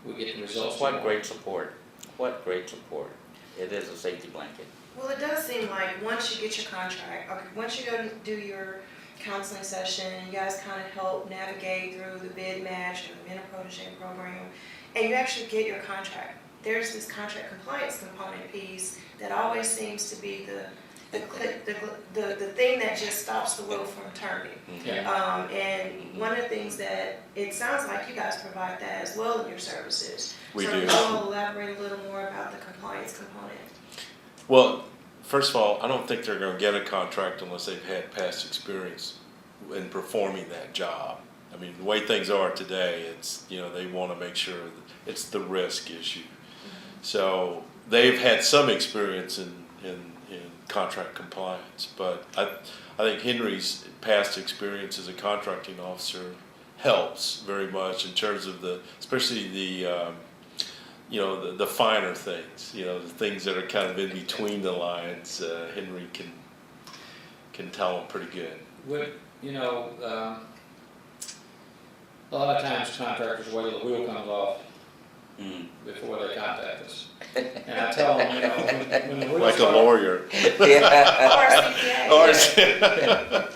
we get the results.
What great support. What great support. It is a safety blanket.
Well, it does seem like once you get your contract, once you go to do your counseling session, you guys kind of help navigate through the bid match or the mentor protege program, and you actually get your contract. There's this contract compliance component piece that always seems to be the thing that just stops the wheel from turning.
Yeah.
And one of the things that it sounds like you guys provide that as well in your services.
We
so
do.
So can you elaborate a little more about the compliance component?
Well, first of all, I don't think they're going to get a contract unless they've had past experience in performing that job. I mean, the way things are today, it's, they want to make sure that it's the risk issue. So they've had some experience in contract compliance, but I think Henry's past experience as a contracting officer helps very much in terms of especially the finer things, the things that are kind of in between the lines. Henry can tell them pretty good.
A lot of times contractors wait till the wheel comes off before they contact us. And I tell them, you know, when the wheels
Like a
start,
lawyer.
Yeah.
Or
Or-
CPA.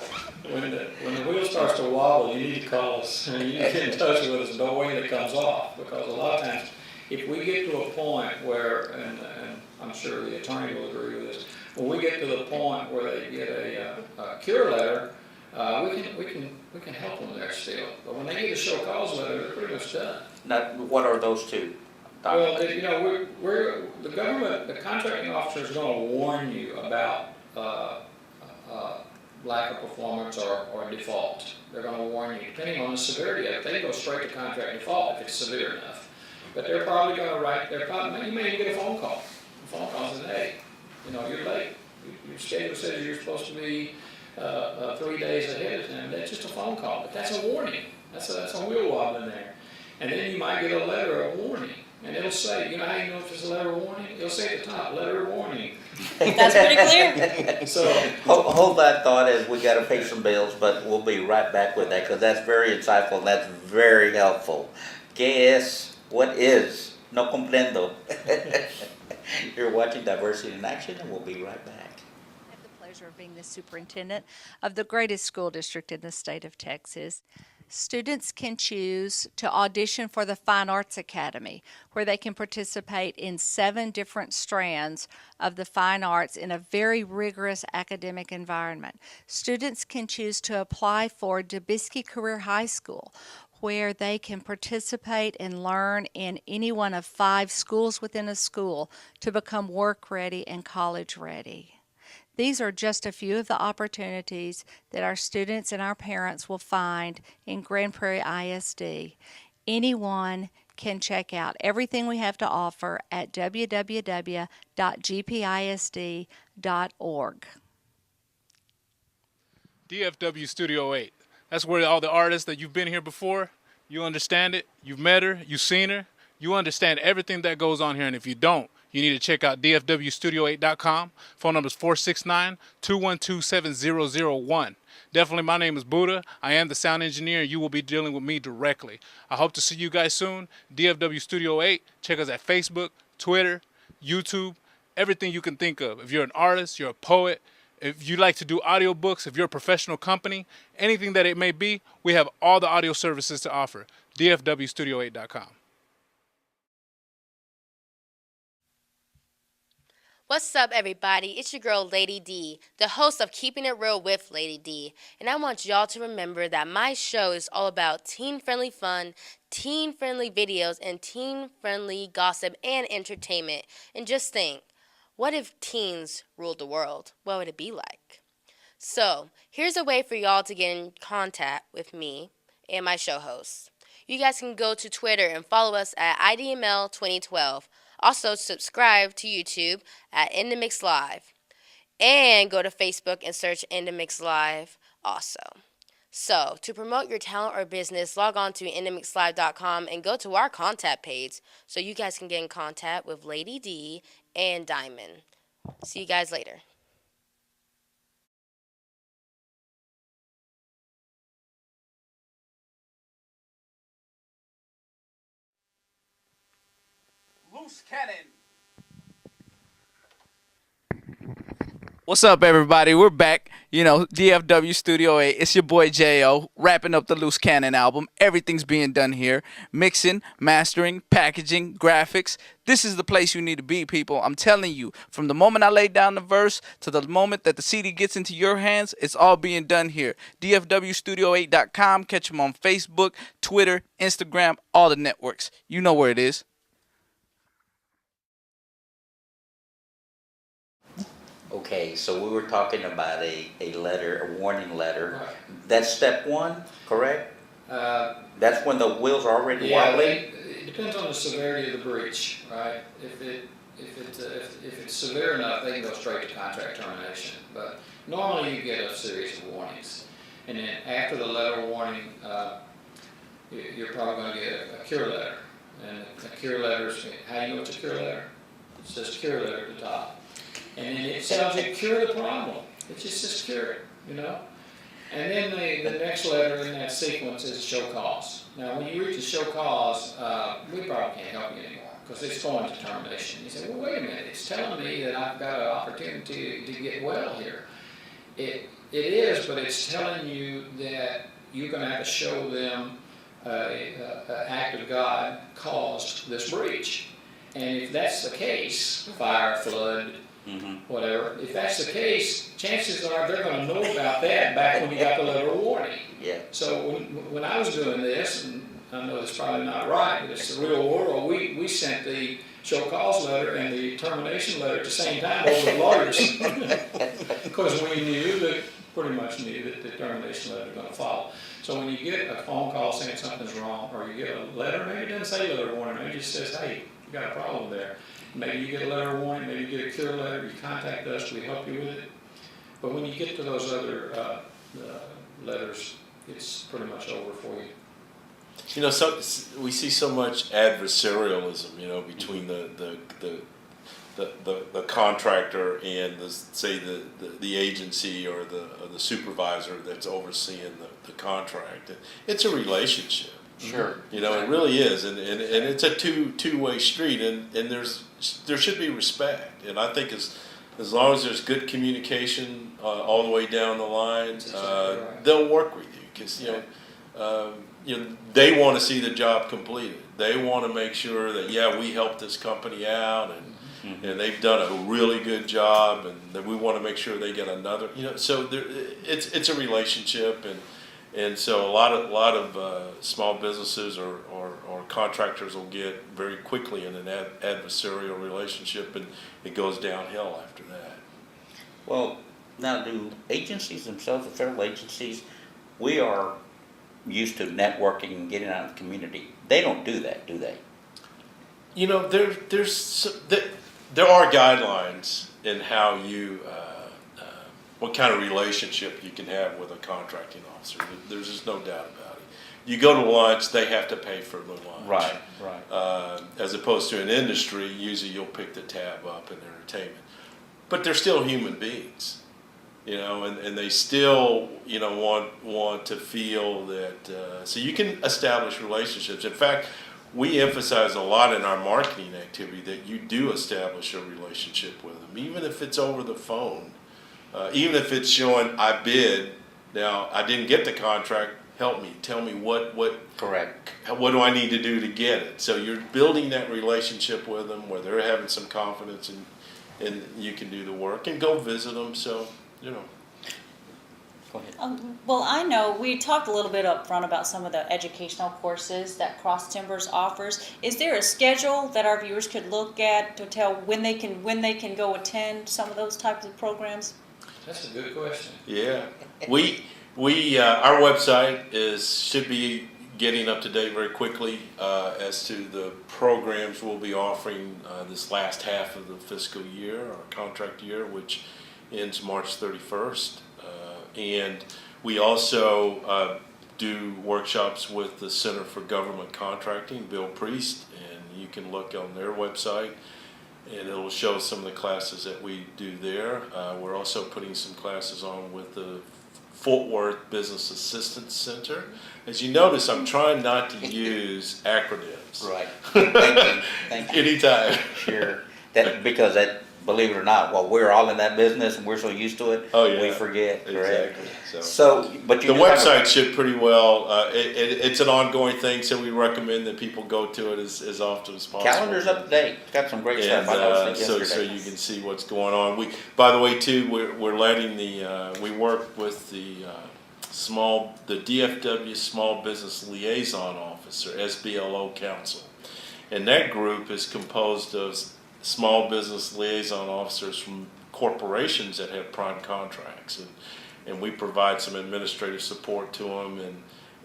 when the wheel starts to wobble, you need to call us. You need to get in touch with us. No way that comes off, because a lot of times, if we get to a point where, and I'm sure the attorney will agree with this, when we get to the point where they get a cure letter, we can help them there still. But when they get a show cause letter, they're pretty much done.
Now, what are those two?
Well, you know, we're the government, the contracting officer is going to warn you about lack of performance or default. They're going to warn you, depending on the severity of it. They go straight to contract default if it's severe enough. But they're probably going to write. You may even get a phone call. A phone call says, "Hey, you know, you're late. Your schedule says you're supposed to be 3 days ahead of time." That's just a phone call, but that's a warning. That's a wheel wobble in there. And then you might get a letter of warning. And it'll say, you know how you know if it's a letter of warning? It'll say at the top, letter of warning.
That's pretty clear.
So,
Hold that thought as we gotta pay some bills, but we'll be right back with that, because that's very insightful and that's very helpful. ¿Qué es? What is? No comprendo. You're watching Diversity in Action, and we'll be right back.
I have the pleasure of being the superintendent of the greatest school district in the state of Texas. Students can choose to audition for the Fine Arts Academy, where they can participate in 7 different strands of the fine arts in a very rigorous academic environment. Students can choose to apply for DeBisky Career High School, where they can participate and learn in any one of 5 schools within a school to become work ready and college ready. These are just a few of the opportunities that our students and our parents will find in Grand Prairie ISD. Anyone can check out everything we have to offer at www.gpisd.org.
DFW Studio 8. That's where all the artists that you've been here before, you understand it, you've met her, you've seen her, you understand everything that goes on here. And if you don't, you need to check out dfwstudio8.com. Phone number is 469-212-7001. Definitely, my name is Buddha. I am the sound engineer, and you will be dealing with me directly. I hope to see you guys soon. DFW Studio 8. Check us at Facebook, Twitter, YouTube, everything you can think of. If you're an artist, you're a poet, if you like to do audiobooks, if you're a professional company, anything that it may be, we have all the audio services to offer. dfwstudio8.com.
What's up, everybody? It's your girl, Lady D, the host of Keeping It Real with Lady D. And I want y'all to remember that my show is all about teen-friendly fun, teen-friendly videos, and teen-friendly gossip and entertainment. And just think, what if teens ruled the world? What would it be like? So, here's a way for y'all to get in contact with me and my show hosts. You guys can go to Twitter and follow us at IDML2012. Also, subscribe to YouTube at In The Mix Live. And go to Facebook and search In The Mix Live also. So, to promote your talent or business, log on to inthemixlive.com and go to our contact page so you guys can get in contact with Lady D and Diamond. See you guys later.
Loose cannon. What's up, everybody? We're back. You know, DFW Studio 8. It's your boy J.O. wrapping up the Loose Cannon album. Everything's being done here. Mixing, mastering, packaging, graphics. This is the place you need to be, people. I'm telling you, from the moment I lay down the verse to the moment that the CD gets into your hands, it's all being done here. DFWstudio8.com. Catch them on Facebook, Twitter, Instagram, all the networks. You know where it is.
Okay, so we were talking about a letter, a warning letter.
Right.
That's step 1, correct? That's when the wheels are already
yeah,
wobbling?
it depends on the severity of the breach, right? If it's severe enough, they can go straight to contract termination. But normally you get a series of warnings, and then after the letter of warning, you're probably going to get a cure letter. And a cure letter is, how do you know it's a cure letter? It says cure letter at the top. And then it tells you cure the problem. It just says cure it, you know? And then the next letter in that sequence is show cause. Now, when you reach the show cause, we probably can't help you anymore because it's going to termination. You say, well, wait a minute, it's telling me that I've got an opportunity to get well here. It is, but it's telling you that you're going to have to show them an act of God caused this breach. And if that's the case, fire, flood, whatever, if that's the case, chances are they're going to know about that back when you got the letter of warning.
Yeah.
So when I was doing this, and I know it's probably not right, but it's the real world, we sent the show cause letter and the termination letter at the same time over the lawyers. Because we pretty much knew that the termination letter was going to follow. So when you get a phone call saying something's wrong, or you get a letter, maybe it doesn't say letter of warning, maybe it just says, hey, you got a problem there. Maybe you get a letter of warning, maybe you get a clear letter, you contact us, we help you with it. But when you get to those other letters, it's pretty much over for you.
You know, we see so much adversarialism, you know, between the contractor and the agency or the supervisor that's overseeing the contract. It's a relationship.
Sure.
You know, it really is, and it's a two-way street, and there should be respect. And I think as long as there's good communication all the way down the line, they'll work with you because they want to see the job completed. They want to make sure that we helped this company out and they've done a really good job, and that we want to make sure they get another. You know, so it's a relationship, and so a lot of small businesses or contractors will get very quickly in an adversarial relationship, and it goes downhill after that.
Well, now do agencies themselves, the federal agencies, we are used to networking and getting out in the community. They don't do that, do they?
You know, there are guidelines in how you, what kind of relationship you can have with a contracting officer. There's just no doubt about it. You go to lunch, they have to pay for the lunch.
Right.
As opposed to an industry, usually you'll pick the tab up in entertainment. But they're still human beings, you know, and they still, you know, want to feel that, so you can establish relationships. In fact, we emphasize a lot in our marketing activity that you do establish a relationship with them, even if it's over the phone, even if it's showing I bid. Now I didn't get the contract. Help me. Tell me what.
Correct.
What do I need to do to get it? So you're building that relationship with them where they're having some confidence and you can do the work and go visit them. So you know.
Go ahead.
Well, I know we talked a little bit up front about some of the educational courses that Cross Timbers offers. Is there a schedule that our viewers could look at to tell when they can go attend some of those types of programs?
That's a good question.
Yeah, we our website should be getting up to date very quickly as to the programs we'll be offering this last half of the fiscal year, our contract year, which ends March 31st. And we also do workshops with the Center for Government Contracting, Bill Priest, and you can look on their website and it'll show some of the classes that we do there. We're also putting some classes on with the Fort Worth Business Assistance Center. As you notice, I'm trying not to use acronyms.
Right. Thank you.
Anytime.
Sure. Because believe it or not, while we're all in that business and we're so used to it,
Oh, yeah.
we forget. Correct?
Exactly.
So, but you
The
do have
website should pretty well, it's an ongoing thing, so we recommend that people go to it as often as possible.
Calendar's up to date. Got some great
And
stuff. I noticed it
so
yesterday.
you can see what's going on. By the way, too, we're letting we work with the DFW Small Business Liaison Office, or SBLO Council. And that group is composed of small business liaison officers from corporations that have prime contracts, and we provide some administrative support to them,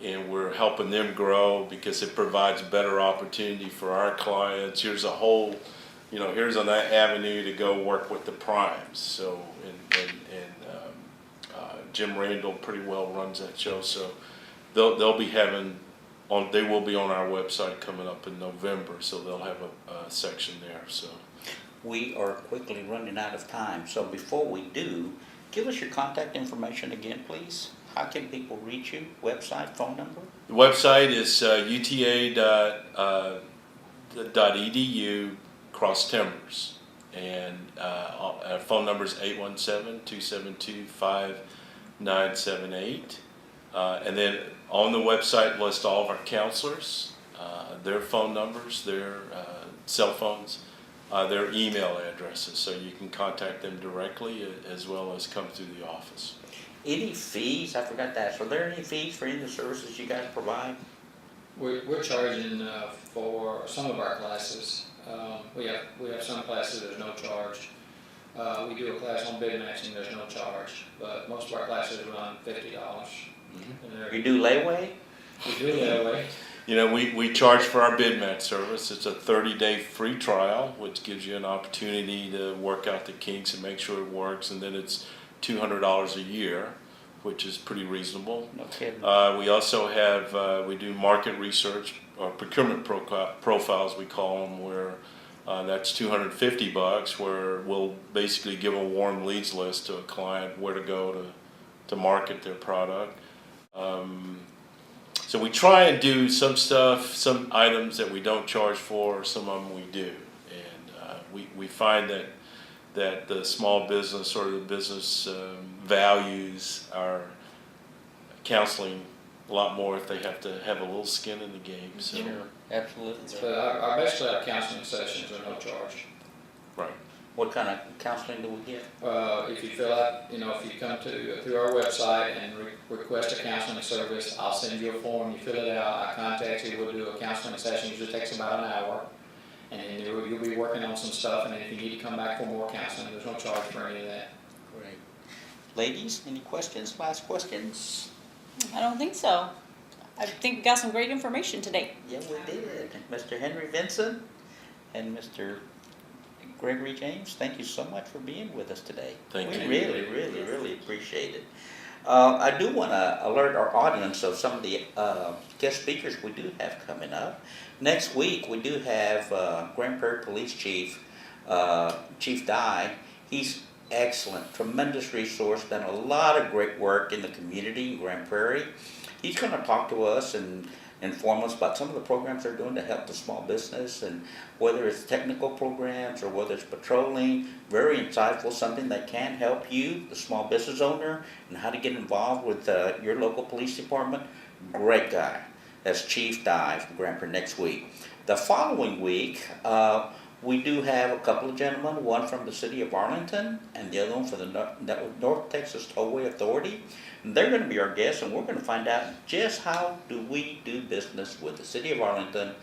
and we're helping them grow because it provides better opportunity for our clients. Here's a whole, here's on that avenue to go work with the primes. So Jim Randall pretty well runs that show, so they'll be having they will be on our website coming up in November, so they'll have a section there. So
We are quickly running out of time. So before we do, Give us your contact information again, please. How can people reach you? Website, phone number?
The website is uta.edu Cross Timbers. And our phone number is 817-272-5978. And then on the website list all of our counselors, their phone numbers, their cell phones, their email addresses, so you can contact them directly as well as come through the office.
Any fees? I forgot to ask. Are there any fees for any of the services you guys provide?
We're charging for some of our classes. We have some classes there's no charge. We do a class on bid matching, there's no charge, but most of our classes run $50.
You do layaway?
We do layaway.
You know, we charge for our bid match service. It's a 30-day free trial, which gives you an opportunity to work out the kinks and make sure it works, and then it's $200 a year, which is pretty reasonable.
No kidding.
We also have, we do market research, or procurement profiles we call them, where that's $250, where we'll basically give a warm leads list to a client where to go to market their product. So we try and do some stuff, some items that we don't charge for, some of them we do. And we find that the small business or the business values our counseling a lot more if they have to have a little skin in the game. So.
Sure, absolutely.
But basically our counseling sessions are no charge.
Right.
What kind of counseling do we get?
If you fill out, if you come through our website and request a counseling service, I'll send you a form, you fill it out, I contact you, we'll do a counseling session, usually takes about an hour. And then you'll be working on some stuff, and then if you need to come back for more counseling, there's no charge for any of that.
Great. Ladies, any questions, last questions?
I don't think so. I think we got some great information today.
Yeah, we did. Mr. Henry Vincent and Mr. Gregory James, thank you so much for being with us today.
Thank you.
We really appreciate it. I do want to alert our audience of some of the guest speakers we do have coming up. Next week, we do have Grand Prairie Police Chief, Chief Dye. He's excellent, tremendous resource, done a lot of great work in the community in Grand Prairie. He's going to talk to us and inform us about some of the programs they're doing to help the small business, and whether it's technical programs or whether it's patrolling. Very insightful, something that can help you, the small business owner, and how to get involved with your local police department. Great guy. That's Chief Dye from Grand Prairie next week. The following week, we do have a couple of gentlemen, one from the city of Arlington and the other one from the North Texas Tollway Authority. And they're going to be our guests, and we're going to find out just how do we do business with the city of Arlington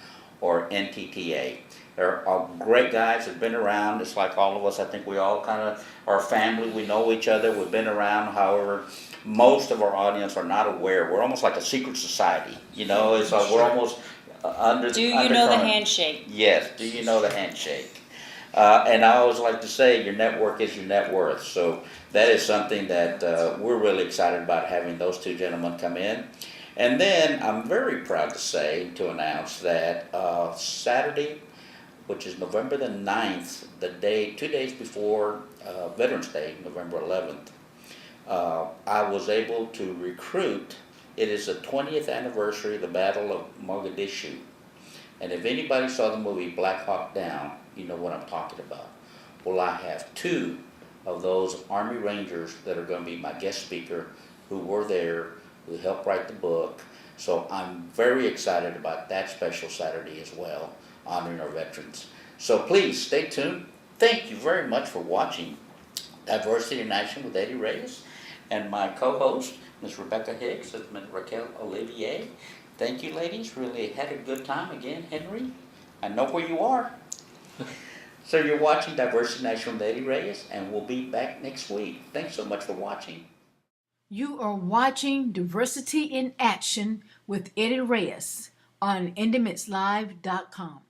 or NTTA. They're all great guys that have been around. It's like all of us. I think we all kind of are family. We know each other. We've been around. However, most of our audience are not aware. We're almost like a secret society. It's like we're almost under.
Do you know the handshake?
Yes. Do you know the handshake? And I always like to say your network is your net worth. So that is something that we're really excited about, having those two gentlemen come in. And then I'm very proud to say, to announce that Saturday, which is November the 9th, 2 days before Veterans Day, November 11th, I was able to recruit. It is the 20th anniversary of the Battle of Mogadishu. And if anybody saw the movie Black Hawk Down, you know what I'm talking about. Well, I have 2 of those Army Rangers that are going to be my guest speaker, who were there, who helped write the book. So I'm very excited about that special Saturday as well, honoring our veterans. So please stay tuned. Thank you very much for watching Diversity in Action with Eddie Reyes, and my co-host, Ms. Rebecca Hicks and Ms. Raquel Olivier. Thank you, ladies. Really had a good time again. Henry, I know where you are. So you're watching Diversity in Action with Eddie Reyes, and we'll be back next week. Thanks so much for watching.
You are watching Diversity in Action with Eddie Reyes on InTheMixLive.com.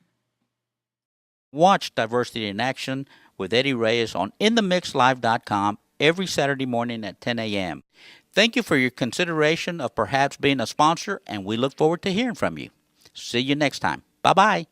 Watch Diversity in Action with Eddie Reyes on InTheMixLive.com every Saturday morning at 10 a.m. Thank you for your consideration of perhaps being a sponsor, and we look forward to hearing from you. See you next time. Bye-bye.